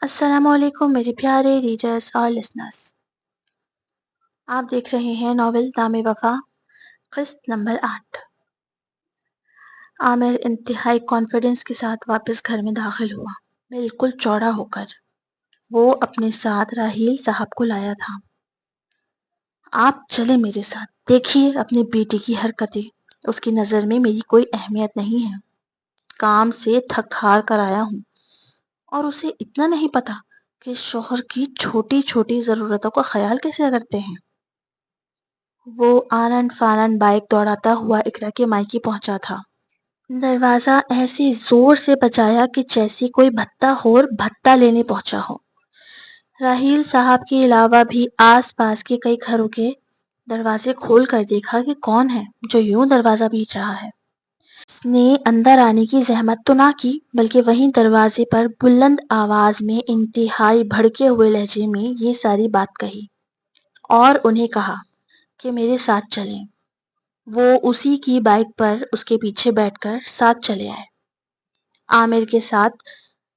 السلام علیکم میرے پیارے ریڈرز اور لسنرز، آپ دیکھ رہے ہیں ناول دام وفا قسط نمبر 8۔ عامر انتہائی کانفیڈنس کے ساتھ واپس گھر میں داخل ہوا، بالکل چوڑا ہو کر۔ وہ اپنے ساتھ راحیل صاحب کو لایا تھا۔ آپ چلے میرے ساتھ، دیکھیے اپنی بیٹی کی حرکتیں، اس کی نظر میں میری کوئی اہمیت نہیں ہے۔ کام سے تھک ہار کر آیا ہوں اور اسے اتنا نہیں پتا کہ شوہر کی چھوٹی چھوٹی ضرورتوں کا خیال کیسے کرتے ہیں۔ وہ آنن فانن بائک دوڑاتا ہوا اقرا کے مائکے پہنچا تھا۔ دروازہ ایسے زور سے بجایا کہ جیسے کوئی بھتہ خور بھتہ لینے پہنچا ہو۔ راحیل صاحب کے علاوہ بھی آس پاس کے کئی گھروں کے دروازے کھول کر دیکھا کہ کون ہے جو یوں دروازہ پیٹ رہا ہے۔ اس نے اندر آنے کی زحمت تو نہ کی، بلکہ وہیں دروازے پر بلند آواز میں انتہائی بھڑکے ہوئے لہجے میں یہ ساری بات کہی اور انہیں کہا کہ میرے ساتھ چلیں۔ وہ اسی کی بائک پر اس کے پیچھے بیٹھ کر ساتھ چلے آئے۔ عامر کے ساتھ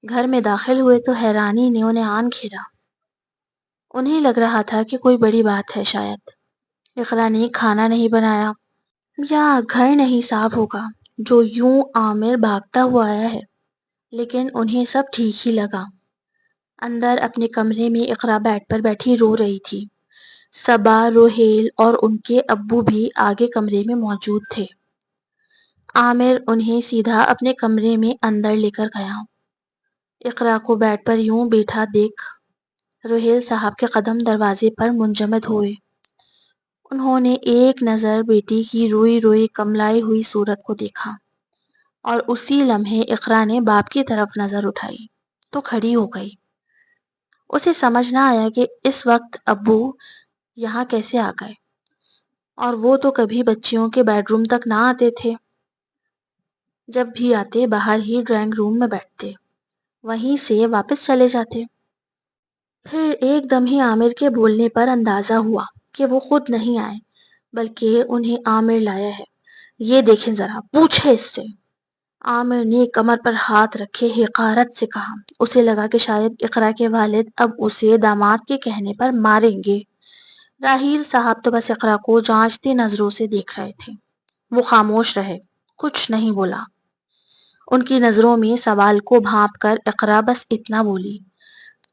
گھر میں داخل ہوئے تو حیرانی نے انہیں آن گھیرا۔ انہیں لگ رہا تھا کہ کوئی بڑی بات ہے، شاید اقرا نے کھانا نہیں بنایا یا گھر نہیں صاف ہوگا جو یوں عامر بھاگتا ہوا آیا ہے، لیکن انہیں سب ٹھیک ہی لگا۔ اندر اپنے کمرے میں اقرا بیڈ پر بیٹھی رو رہی تھی۔ صبا، روحیل اور ان کے ابو بھی آگے کمرے میں موجود تھے۔ عامر انہیں سیدھا اپنے کمرے میں اندر لے کر گیا۔ اقرا کو بیڈ پر یوں بیٹھا دیکھ روحیل صاحب کے قدم دروازے پر منجمد ہوئے۔ انہوں نے ایک نظر بیٹی کی روئی روئی کملائی ہوئی صورت کو دیکھا اور اسی لمحے اقرا نے باپ کی طرف نظر اٹھائی تو کھڑی ہو گئی۔ اسے سمجھ نہ آیا کہ اس وقت ابو یہاں کیسے آ گئے، اور وہ تو کبھی بچیوں کے بیڈ روم تک نہ آتے تھے۔ جب بھی آتے باہر ہی ڈرائنگ روم میں بیٹھتے، وہیں سے واپس چلے جاتے۔ پھر ایک دم ہی عامر کے بولنے پر اندازہ ہوا کہ وہ خود نہیں آئے بلکہ انہیں عامر لایا ہے۔ یہ دیکھیں ذرا، پوچھے اس سے۔ عامر نے کمر پر ہاتھ رکھے حقارت سے کہا۔ اسے لگا کہ شاید اقرا کے والد اب اسے داماد کے کہنے پر ماریں گے۔ راحیل صاحب تو بس اقرا کو جانچتی نظروں سے دیکھ رہے تھے۔ وہ خاموش رہے، کچھ نہیں بولا۔ ان کی نظروں میں سوال کو بھانپ کر اقرا بس اتنا بولی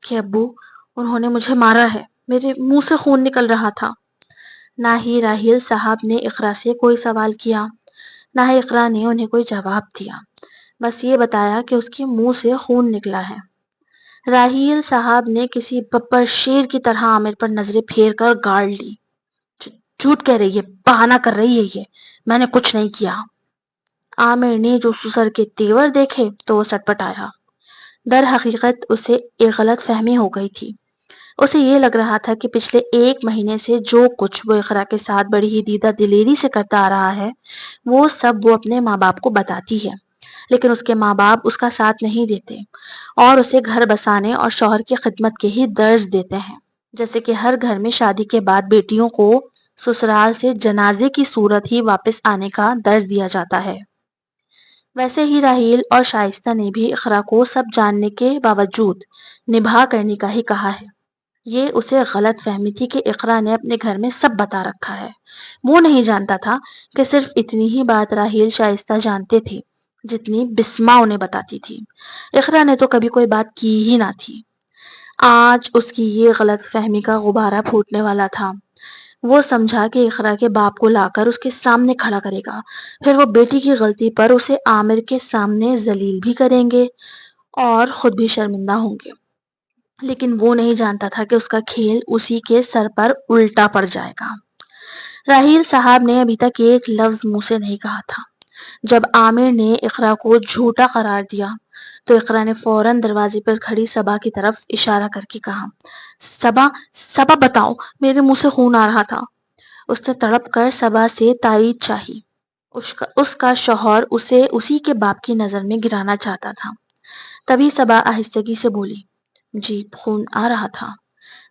کہ ابو، انہوں نے مجھے مارا ہے، میرے منہ سے خون نکل رہا تھا۔ نہ ہی راحیل صاحب نے اقرا سے کوئی سوال کیا، نہ ہی اقرا نے انہیں کوئی جواب دیا، بس یہ بتایا کہ اس کے منہ سے خون نکلا ہے۔ راحیل صاحب نے کسی ببر شیر کی طرح عامر پر نظریں پھیر کر گاڑ لی۔ جھوٹ کہہ رہی ہے، بہانہ کر رہی ہے، یہ میں نے کچھ نہیں کیا۔ عامر نے جو سسر کے تیور دیکھے تو وہ سٹ پٹایا۔ در حقیقت اسے ایک غلط فہمی ہو گئی تھی۔ اسے یہ لگ رہا تھا کہ پچھلے ایک مہینے سے جو کچھ وہ اقرا کے ساتھ بڑی ہی دیدہ دلیری سے کرتا آ رہا ہے، وہ سب وہ اپنے ماں باپ کو بتاتی ہے، لیکن اس کے ماں باپ اس کا ساتھ نہیں دیتے اور اسے گھر بسانے اور شوہر کی خدمت کے ہی درس دیتے ہیں، جیسے کہ ہر گھر میں شادی کے بعد بیٹیوں کو سسرال سے جنازے کی صورت ہی واپس آنے کا درس دیا جاتا ہے۔ ویسے ہی راحیل اور شائستہ نے بھی اقرا کو سب جاننے کے باوجود نبھا کرنے کا ہی کہا ہے۔ یہ اسے غلط فہمی تھی کہ اقرا نے اپنے گھر میں سب بتا رکھا ہے۔ وہ نہیں جانتا تھا کہ صرف اتنی ہی بات راحیل شائستہ جانتے تھے جتنی بسما انہیں بتاتی تھی۔ اقرا نے تو کبھی کوئی بات کی ہی نہ تھی۔ آج اس کی یہ غلط فہمی کا غبارہ پھوٹنے والا تھا۔ وہ سمجھا کہ اقرا کے باپ کو لا کر اس کے سامنے کھڑا کرے گا، پھر وہ بیٹی کی غلطی پر اسے عامر کے سامنے ذلیل بھی کریں گے اور خود بھی شرمندہ ہوں گے، لیکن وہ نہیں جانتا تھا کہ اس کا کھیل اسی کے سر پر الٹا پڑ جائے گا۔ راحیل صاحب نے ابھی تک ایک لفظ منہ سے نہیں کہا تھا۔ جب عامر نے اقرا کو جھوٹا قرار دیا تو اقرا نے فوراً دروازے پر کھڑی صبا کی طرف اشارہ کر کے کہا، صبا، صبا بتاؤ، میرے منہ سے خون آ رہا تھا۔ اس نے تڑپ کر صبا سے تائید چاہی۔ اس کا شوہر اسے اسی کے باپ کی نظر میں گرانا چاہتا تھا۔ تبھی صبا آہستگی سے بولی، جی خون آ رہا تھا۔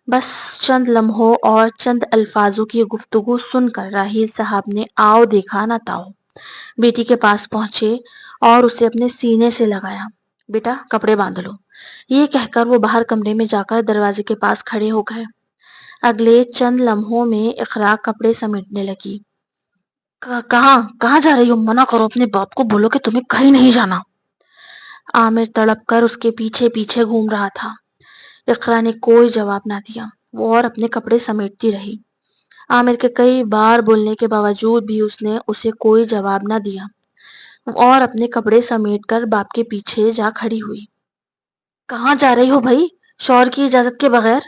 بس چند لمحوں اور چند الفاظوں کی گفتگو سن کر راحیل صاحب نے آؤ دیکھا نہ تاؤ بیٹی کے پاس پہنچے اور اسے اپنے سینے سے لگایا۔ بیٹا کپڑے باندھ لو۔ یہ کہہ کر وہ باہر کمرے میں جا کر دروازے کے پاس کھڑے ہو گئے۔ اگلے چند لمحوں میں اقرا کپڑے سمیٹنے لگی۔ کہاں جا رہی ہو؟ منع کرو اپنے باپ کو، بولو کہ تمہیں کہیں نہیں جانا۔ عامر تڑپ کر اس کے پیچھے پیچھے گھوم رہا تھا۔ اقرا نے کوئی جواب نہ دیا، وہ اور اپنے کپڑے سمیٹتی رہی۔ عامر کے کئی بار بولنے کے باوجود بھی اس نے اسے کوئی جواب نہ دیا اور اپنے کپڑے سمیٹ کر باپ کے پیچھے جا کھڑی ہوئی۔ کہاں جا رہی ہو بھائی، شوہر کی اجازت کے بغیر؟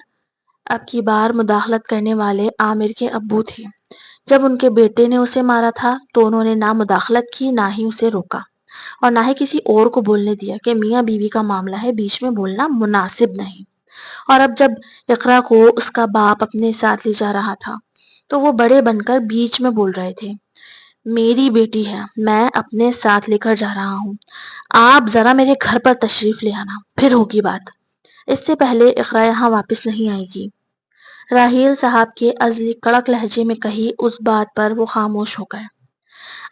اب کی بار مداخلت کرنے والے عامر کے ابو تھے۔ جب ان کے بیٹے نے اسے مارا تھا تو انہوں نے نہ مداخلت کی، نہ ہی اسے روکا اور نہ ہی کسی اور کو بولنے دیا کہ میاں بیوی کا معاملہ ہے، بیچ میں بولنا مناسب نہیں۔ اور اب جب اقرا کو اس کا باپ اپنے ساتھ لے جا رہا تھا تو وہ بڑے بن کر بیچ میں بول رہے تھے، میری بیٹی ہے، میں اپنے ساتھ لے کر جا رہا ہوں، آپ ذرا میرے گھر پر تشریف لے آنا، پھر ہوگی بات، اس سے پہلے اقرا یہاں واپس نہیں آئے گی۔ راحیل صاحب کے عزلی کڑک لہجے میں کہی اس بات پر وہ خاموش ہو گئے۔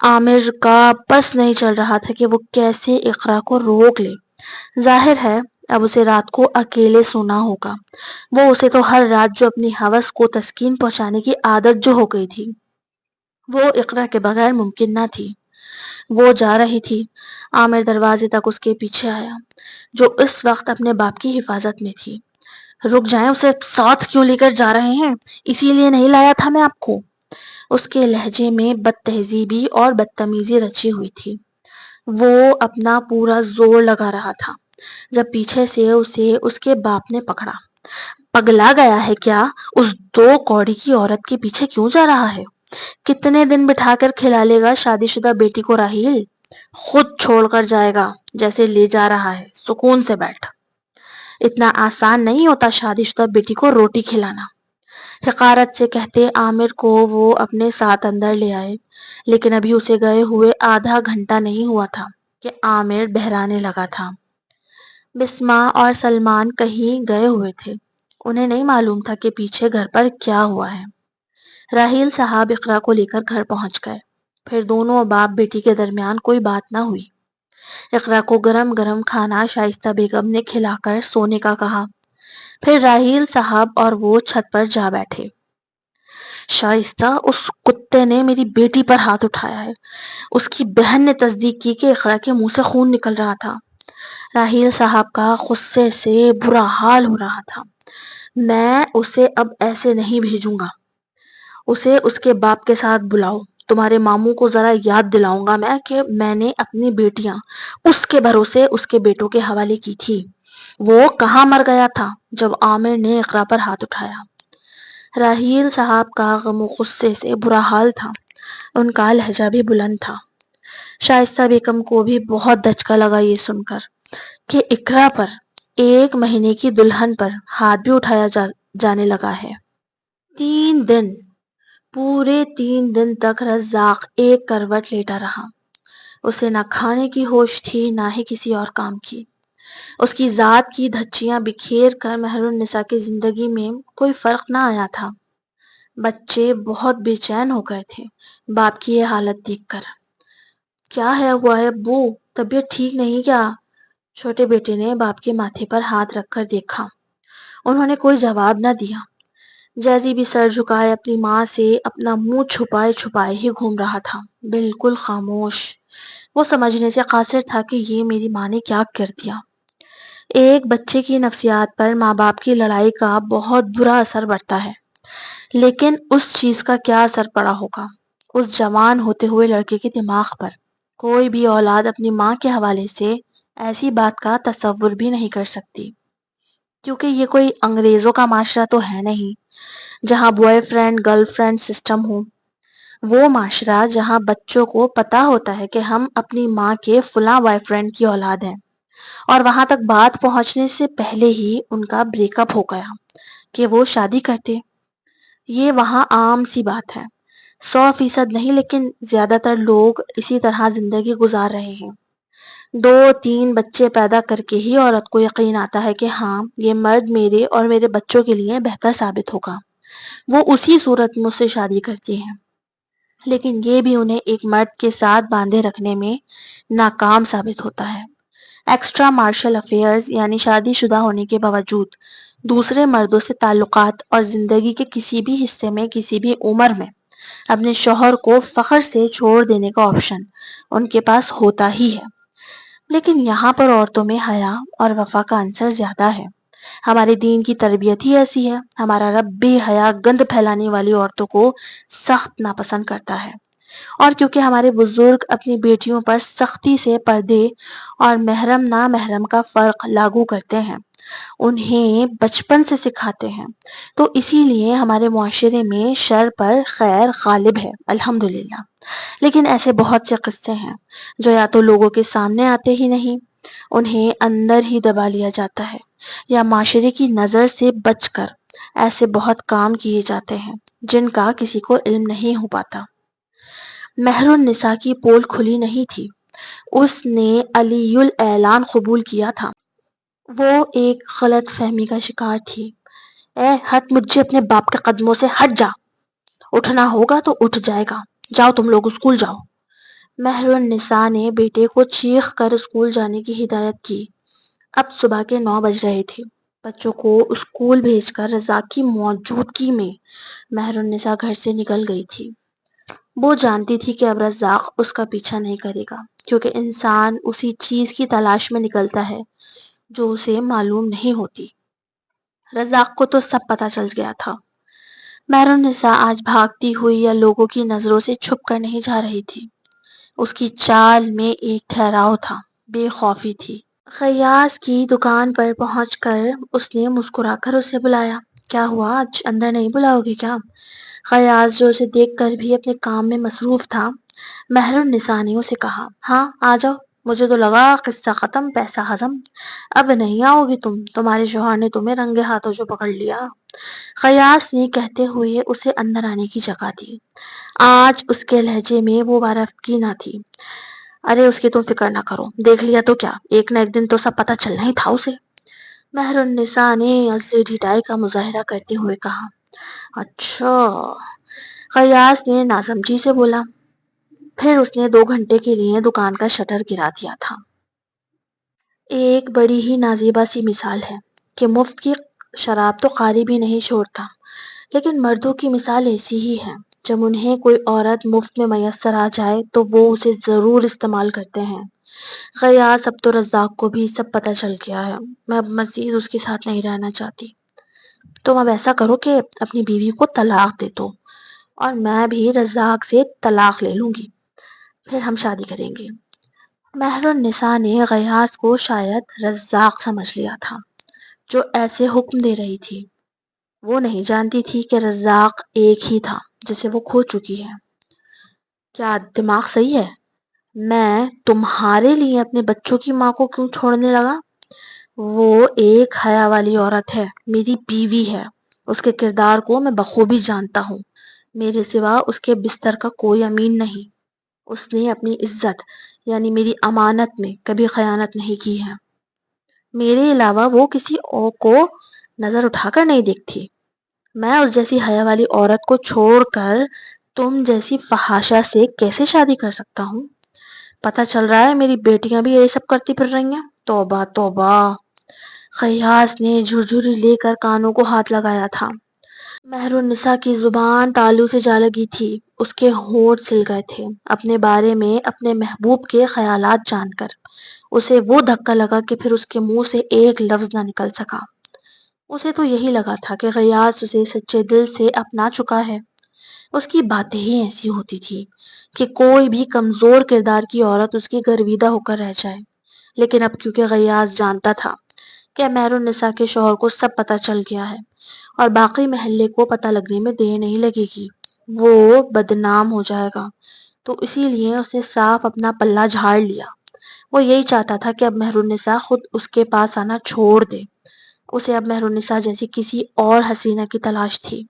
عامر کا بس نہیں چل رہا تھا کہ وہ کیسے اقرا کو روک لے۔ ظاہر ہے اب اسے رات کو اکیلے سونا ہوگا، وہ اسے تو ہر رات جو اپنی ہوس کو تسکین پہنچانے کی عادت جو ہو گئی تھی وہ اقرا کے بغیر ممکن نہ تھی۔ وہ جا رہی تھی، عامر دروازے تک اس کے پیچھے آیا، جو اس وقت اپنے باپ کی حفاظت میں تھی۔ رک جائیں، اسے ساتھ کیوں لے کر جا رہے ہیں؟ اسی لیے نہیں لایا تھا میں آپ کو۔ اس کے لہجے میں بد تہذیبی اور بدتمیزی رچی ہوئی تھی۔ وہ اپنا پورا زور لگا رہا تھا جب پیچھے سے اسے اس کے باپ نے پکڑا۔ پگلا گیا ہے کیا؟ اس 2 کوڑی کی عورت کے پیچھے کیوں جا رہا ہے؟ کتنے دن بٹھا کر کھلا لے گا شادی شدہ بیٹی کو راحیل؟ خود چھوڑ کر جائے گا جیسے لے جا رہا ہے، سکون سے بیٹھ۔ اتنا آسان نہیں ہوتا شادی شدہ بیٹی کو روٹی کھلانا۔ حقارت سے کہتے عامر کو وہ اپنے ساتھ اندر لے آئے، لیکن ابھی اسے گئے ہوئے آدھا گھنٹہ نہیں ہوا تھا کہ عامر بہرانے لگا تھا۔ بسمہ اور سلمان کہیں گئے ہوئے تھے، انہیں نہیں معلوم تھا کہ پیچھے گھر پر کیا ہوا ہے۔ راحیل صاحب اقرا کو لے کر گھر پہنچ گئے، پھر دونوں باپ بیٹی کے درمیان کوئی بات نہ ہوئی۔ اقرا کو گرم گرم کھانا شائستہ بیگم نے کھلا کر سونے کا کہا، پھر راحیل صاحب اور وہ چھت پر جا بیٹھے۔ شائستہ، اس کتے نے میری بیٹی پر ہاتھ اٹھایا ہے۔ اس کی بہن نے تصدیق کی کہ اقرا کے منہ سے خون نکل رہا تھا۔ راحیل صاحب کا غصے سے برا حال ہو رہا تھا۔ میں اسے اب ایسے نہیں بھیجوں گا، اسے اس کے باپ کے ساتھ بلاؤ، تمہارے ماموں کو ذرا یاد دلاؤں گا میں کہ میں نے اپنی بیٹیاں اس کے بھروسے اس کے بیٹوں کے حوالے کی تھی۔ وہ کہاں مر گیا تھا جب عامر نے اقرا پر ہاتھ اٹھایا؟ راحیل صاحب کا غم و غصے سے برا حال تھا، ان کا لہجہ بھی بلند تھا۔ شائستہ بیگم کو بھی بہت دھچکا لگا یہ سن کر کہ اقرا پر، 1 مہینے کی دلہن پر ہاتھ بھی اٹھایا جانے لگا ہے۔ 3 دن، پورے 3 دن تک رزاق ایک کروٹ لیٹا رہا۔ اسے نہ کھانے کی ہوش تھی نہ ہی کسی اور کام کی۔ اس کی ذات کی دھچیاں بکھیر کر مہر النساء کی زندگی میں کوئی فرق نہ آیا تھا۔ بچے بہت بے چین ہو گئے تھے باپ کی یہ حالت دیکھ کر۔ کیا ہوا ہے ابو، طبیعت ٹھیک نہیں کیا؟ چھوٹے بیٹے نے باپ کے ماتھے پر ہاتھ رکھ کر دیکھا۔ انہوں نے کوئی جواب نہ دیا۔ جیزی بھی سر جھکائے اپنی ماں سے اپنا منہ چھپائے چھپائے ہی گھوم رہا تھا، بالکل خاموش۔ وہ سمجھنے سے قاصر تھا کہ یہ میری ماں نے کیا کر دیا۔ ایک بچے کی نفسیات پر ماں باپ کی لڑائی کا بہت برا اثر پڑتا ہے، لیکن اس چیز کا کیا اثر پڑا ہوگا اس جوان ہوتے ہوئے لڑکے کے دماغ پر؟ کوئی بھی اولاد اپنی ماں کے حوالے سے ایسی بات کا تصور بھی نہیں کر سکتی، کیونکہ یہ کوئی انگریزوں کا معاشرہ تو ہے نہیں جہاں boyfriend girlfriend system ہو۔ وہ معاشرہ جہاں بچوں کو پتا ہوتا ہے کہ ہم اپنی ماں کے فلاں بوائے فرینڈ کی اولاد ہیں، اور وہاں تک بات پہنچنے سے پہلے ہی ان کا بریک اپ ہو گیا کہ وہ شادی کرتے۔ یہ وہاں عام سی بات ہے، 100% نہیں لیکن زیادہ تر لوگ اسی طرح زندگی گزار رہے ہیں۔ 2-3 بچے پیدا کر کے ہی عورت کو یقین آتا ہے کہ ہاں یہ مرد میرے اور میرے بچوں کے لیے بہتر ثابت ہوگا، وہ اسی صورت میں اس سے شادی کرتی ہیں، لیکن یہ بھی انہیں ایک مرد کے ساتھ باندھے رکھنے میں ناکام ثابت ہوتا ہے۔ ایکسٹرا مارشل افیئرز یعنی شادی شدہ ہونے کے باوجود دوسرے مردوں سے تعلقات اور زندگی کے کسی بھی حصے میں کسی بھی عمر میں اپنے شوہر کو فخر سے چھوڑ دینے کا آپشن ان کے پاس ہوتا ہی ہے. لیکن یہاں پر عورتوں میں حیا اور وفا کا عنصر زیادہ ہے. ہمارے دین کی تربیت ہی ایسی ہے. ہمارا رب بے حیا گند پھیلانے والی عورتوں کو سخت ناپسند کرتا ہے. اور کیونکہ ہمارے بزرگ اپنی بیٹیوں پر سختی سے پردے اور محرم نامحرم کا فرق لاگو کرتے ہیں، انہیں بچپن سے سکھاتے ہیں، تو اسی لیے ہمارے معاشرے میں شر پر خیر غالب ہے الحمدللہ. لیکن ایسے بہت سے قصے ہیں جو یا تو لوگوں کے سامنے آتے ہی نہیں، انہیں اندر ہی دبا لیا جاتا ہے، یا معاشرے کی نظر سے بچ کر ایسے بہت کام کیے جاتے ہیں جن کا کسی کو علم نہیں ہو پاتا. مہر النساء کی پول کھلی نہیں تھی. اس نے علی الاعلان قبول کیا تھا. وہ ایک غلط فہمی کا شکار تھی. اے ہٹ مجھے اپنے باپ کے قدموں سے ہٹ جا. اٹھنا ہوگا تو اٹھ جائے گا. جاؤ تم لوگ اسکول جاؤ. مہر النساء نے بیٹے کو چیخ کر اسکول جانے کی ہدایت کی. اب صبح کے 9 بج رہے تھے. بچوں کو اسکول بھیج کر رضا کی موجودگی میں مہر النساء گھر سے نکل گئی تھی. وہ جانتی تھی کہ اب رزاق اس کا پیچھا نہیں کرے گا، کیونکہ انسان اسی چیز کی تلاش میں نکلتا ہے جو اسے معلوم نہیں ہوتی. رزاق کو تو سب پتہ چل گیا تھا. مہر النساء آج بھاگتی ہوئی یا لوگوں کی نظروں سے چھپ کر نہیں جا رہی تھی. اس کی چال میں ایک ٹھہراؤ تھا، بے خوفی تھی. خیاس کی دکان پر پہنچ کر اس نے مسکرا کر اسے بلایا. کیا ہوا، آج اندر نہیں بلاؤ گے کیا؟ خیاس جو اسے دیکھ کر بھی اپنے کام میں مصروف تھا. مہر النساء نے اسے کہا، ہاں آ جاؤ. مجھے تو لگا قصہ ختم، پیسہ ہضم. اب نہیں آؤ گی تم، تمہارے شوہر نے تمہیں رنگے ہاتھوں جو پکڑ لیا. خیاس نے کہتے ہوئے اسے اندر آنے کی جگہ دی. آج اس کے لہجے میں وہ وارفتگی نہ تھی. ارے اس کی تم فکر نہ کرو، دیکھ لیا تو کیا، ایک نہ ایک دن تو سب پتہ چلنا ہی تھا اسے. مہر النساء نے اصلی ڈھٹائی کا مظاہرہ کرتے ہوئے کہا. اچھا. خیاس نے ناسمجھی سے بولا. پھر اس نے 2 گھنٹے کے لیے دکان کا شٹر گرا دیا تھا. ایک بڑی ہی نازیبا سی مثال ہے کہ مفت کی شراب تو قاری بھی نہیں چھوڑتا، لیکن مردوں کی مثال ایسی ہی ہے. جب انہیں کوئی عورت مفت میں میسر آ جائے تو وہ اسے ضرور استعمال کرتے ہیں. خیاس اب تو رزاق کو بھی سب پتہ چل گیا ہے. میں اب مزید اس کے ساتھ نہیں رہنا چاہتی. تم اب ایسا کرو کہ اپنی بیوی کو طلاق دے دو، اور میں بھی رزاق سے طلاق لے لوں گی، پھر ہم شادی کریں گے. مہر النساء نے غیاث کو شاید رزاق سمجھ لیا تھا جو ایسے حکم دے رہی تھی. وہ نہیں جانتی تھی کہ رزاق ایک ہی تھا جسے وہ کھو چکی ہے. کیا دماغ صحیح ہے؟ میں تمہارے لیے اپنے بچوں کی ماں کو کیوں چھوڑنے لگا؟ وہ ایک حیا والی عورت ہے، میری بیوی ہے. اس کے کردار کو میں بخوبی جانتا ہوں. میرے سوا اس کے بستر کا کوئی امین نہیں. اس نے اپنی عزت یعنی میری امانت میں کبھی خیانت نہیں کی ہے. میرے علاوہ وہ کسی اور کو نظر اٹھا کر نہیں دیکھتی. میں اس جیسی حیا والی عورت کو چھوڑ کر تم جیسی فحاشہ سے کیسے شادی کر سکتا ہوں؟ پتہ چل رہا ہے میری بیٹیاں بھی یہی سب کرتی پھر رہی ہیں. توبہ توبہ. خیاس نے جھرجھری لے کر کانوں کو ہاتھ لگایا تھا. مہر النساء کی زبان تالو سے جا لگی تھی. اس کے ہونٹ سل گئے تھے اپنے بارے میں اپنے محبوب کے خیالات جان کر. اسے وہ دھکا لگا کہ پھر اس کے منہ سے ایک لفظ نہ نکل سکا. اسے تو یہی لگا تھا کہ غیاث اسے سچے دل سے اپنا چکا ہے. اس کی باتیں ہی ایسی ہوتی تھی کہ کوئی بھی کمزور کردار کی عورت اس کی گرویدہ ہو کر رہ جائے. لیکن اب کیونکہ غیاث جانتا تھا کہ مہر النساء کے شوہر کو سب پتہ چل گیا ہے اور باقی محلے کو پتہ لگنے میں دیر نہیں لگے گی، وہ بدنام ہو جائے گا، تو اسی لیے اس نے صاف اپنا پلہ جھاڑ لیا. وہ یہی چاہتا تھا کہ اب مہر النساء خود اس کے پاس آنا چھوڑ دے. اسے اب مہر النساء جیسی کسی اور حسینہ کی تلاش تھی.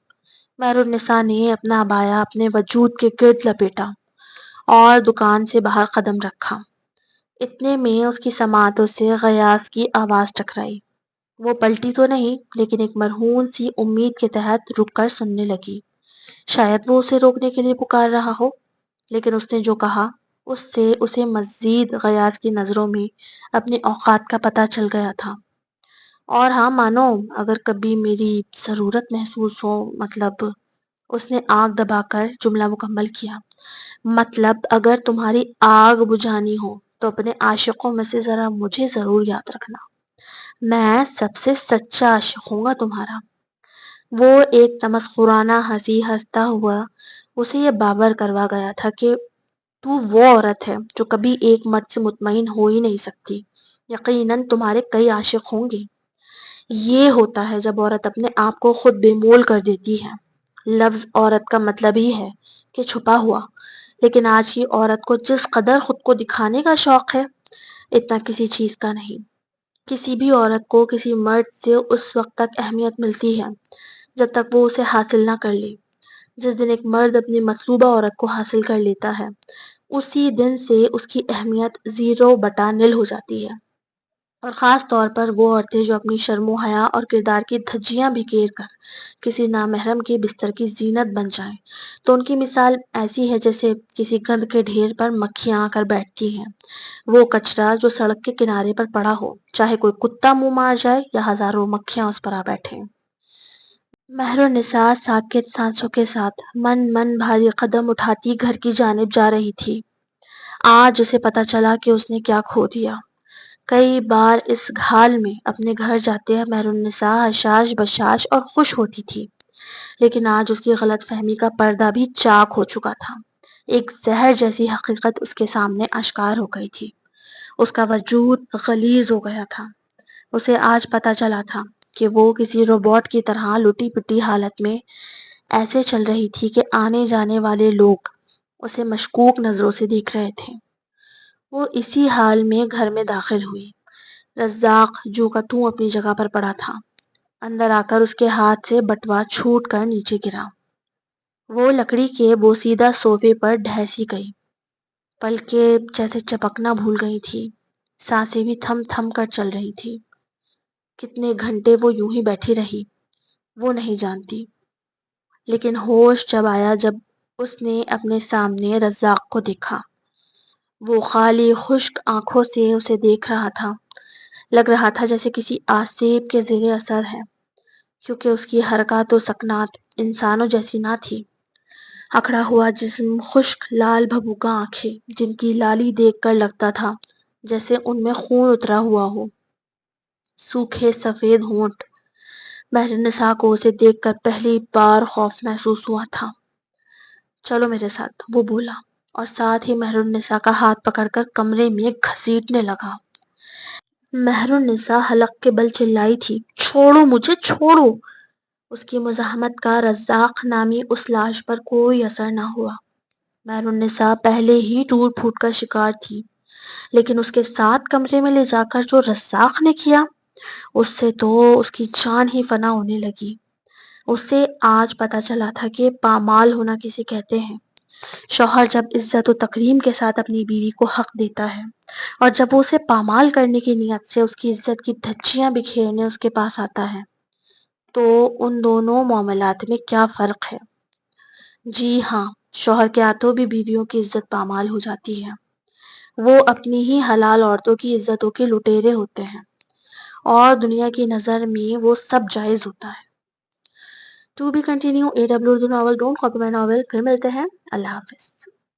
مہر النساء نے اپنا عبایا اپنے وجود کے گرد لپیٹا اور دکان سے باہر قدم رکھا. اتنے میں اس کی سماعتوں سے غیاث کی آواز ٹکرائی. وہ پلٹی تو نہیں، لیکن ایک مرہون سی امید کے تحت رک کر سننے لگی. شاید وہ اسے روکنے کے لیے پکار رہا ہو، لیکن اس نے جو کہا اس سے اسے مزید غیاث کی نظروں میں اپنے اوقات کا پتہ چل گیا تھا۔ اور ہاں مانو، اگر کبھی میری ضرورت محسوس ہو، مطلب اس نے آگ دبا کر جملہ مکمل کیا، مطلب اگر تمہاری آگ بجھانی ہو تو اپنے عاشقوں میں سے ذرا مجھے ضرور یاد رکھنا، میں سب سے سچا عاشق ہوں گا تمہارا۔ وہ ایک تمسخرانہ ہنسی ہنستا ہوا اسے یہ باور کروا گیا تھا کہ تو وہ عورت ہے جو کبھی ایک مرد سے مطمئن ہو ہی نہیں سکتی، یقیناً تمہارے کئی عاشق ہوں گے۔ یہ ہوتا ہے جب عورت اپنے آپ کو خود بے مول کر دیتی ہے۔ لفظ عورت کا مطلب ہی ہے کہ چھپا ہوا، لیکن آج کی عورت کو جس قدر خود کو دکھانے کا شوق ہے، اتنا کسی چیز کا نہیں۔ کسی بھی عورت کو کسی مرد سے اس وقت تک اہمیت ملتی ہے جب تک وہ اسے حاصل نہ کر لے۔ جس دن ایک مرد اپنی مطلوبہ عورت کو حاصل کر لیتا ہے، اسی دن سے اس کی اہمیت 0/0 ہو جاتی ہے۔ اور خاص طور پر وہ عورتیں جو اپنی شرم و حیا اور کردار کی دھجیاں بکھیر کر کسی نامحرم کے بستر کی زینت بن جائیں، تو ان کی مثال ایسی ہے جیسے کسی گند کے ڈھیر پر مکھیاں آ کر بیٹھتی ہیں۔ وہ کچرا جو سڑک کے کنارے پر پڑا ہو، چاہے کوئی کتا منہ مار جائے یا ہزاروں مکھیاں اس پر آ بیٹھیں۔ مہرالنساء ساکت سانسوں کے ساتھ من بھاری قدم اٹھاتی گھر کی جانب جا رہی تھی۔ آج اسے پتا چلا کہ اس نے کیا کھو دیا۔ کئی بار اس حال میں اپنے گھر جاتے مہرالنساء حشاش بشاش اور خوش ہوتی تھی، لیکن آج اس کی غلط فہمی کا پردہ بھی چاک ہو چکا تھا۔ ایک زہر جیسی حقیقت اس کے سامنے آشکار ہو گئی تھی۔ اس کا وجود غلیظ ہو گیا تھا۔ اسے آج پتا چلا تھا کہ وہ کسی روبوٹ کی طرح لٹی پٹی حالت میں ایسے چل رہی تھی کہ آنے جانے والے لوگ اسے مشکوک نظروں سے دیکھ رہے تھے۔ وہ اسی حال میں گھر میں داخل ہوئی۔ رزاق جو کا توں اپنی جگہ پر پڑا تھا۔ اندر آ کر اس کے ہاتھ سے بٹوا چھوٹ کر نیچے گرا۔ وہ لکڑی کے بوسیدہ صوفے پر ڈھیسی گئی، پلکیں جیسے چپکنا بھول گئی تھی، سانسیں بھی تھم تھم کر چل رہی تھی۔ کتنے گھنٹے وہ یوں ہی بیٹھی رہی، وہ نہیں جانتی، لیکن ہوش جب آیا جب اس نے اپنے سامنے رزاق کو دیکھا۔ وہ خالی خشک آنکھوں سے اسے دیکھ رہا تھا، لگ رہا تھا جیسے کسی آسیب کے زیر اثر ہے، کیونکہ اس کی حرکات و سکنات انسانوں جیسی نہ تھی۔ اکھڑا ہوا جسم، خشک لال بھبوکا آنکھیں جن کی لالی دیکھ کر لگتا تھا جیسے ان میں خون اترا ہوا ہو، سوکھے سفید ہونٹ۔ مہرالنساء کو اسے دیکھ کر پہلی بار خوف محسوس ہوا تھا۔ چلو میرے ساتھ، وہ بولا، اور ساتھ ہی مہرالنساء کا ہاتھ پکڑ کر کمرے میں گھسیٹنے لگا۔ مہرالنساء حلق کے بل چلائی تھی، چھوڑو مجھے، چھوڑو۔ اس کی مزاحمت کا رزاق نامی اس لاش پر کوئی اثر نہ ہوا۔ مہرالنساء پہلے ہی ٹوٹ پھوٹ کا شکار تھی، لیکن اس کے ساتھ کمرے میں لے جا کر جو رزاق نے کیا، اس سے تو اس کی جان ہی فنا ہونے لگی۔ اس سے آج پتا چلا تھا کہ پامال ہونا کسے کہتے ہیں۔ شوہر جب عزت و تکریم کے ساتھ اپنی بیوی کو حق دیتا ہے، اور جب وہ اسے پامال کرنے کی نیت سے اس کی عزت کی دھجیاں بکھیرنے اس کے پاس آتا ہے، تو ان دونوں معاملات میں کیا فرق ہے؟ جی ہاں، شوہر کے ہاتھوں بھی بیویوں کی عزت پامال ہو جاتی ہے۔ وہ اپنی ہی حلال عورتوں کی عزتوں کے لٹیرے ہوتے ہیں، اور دنیا کی نظر میں وہ سب جائز ہوتا ہے۔ To be continue, AW Urdu novel don't copy my novel. پھر ملتے ہیں، اللہ حافظ۔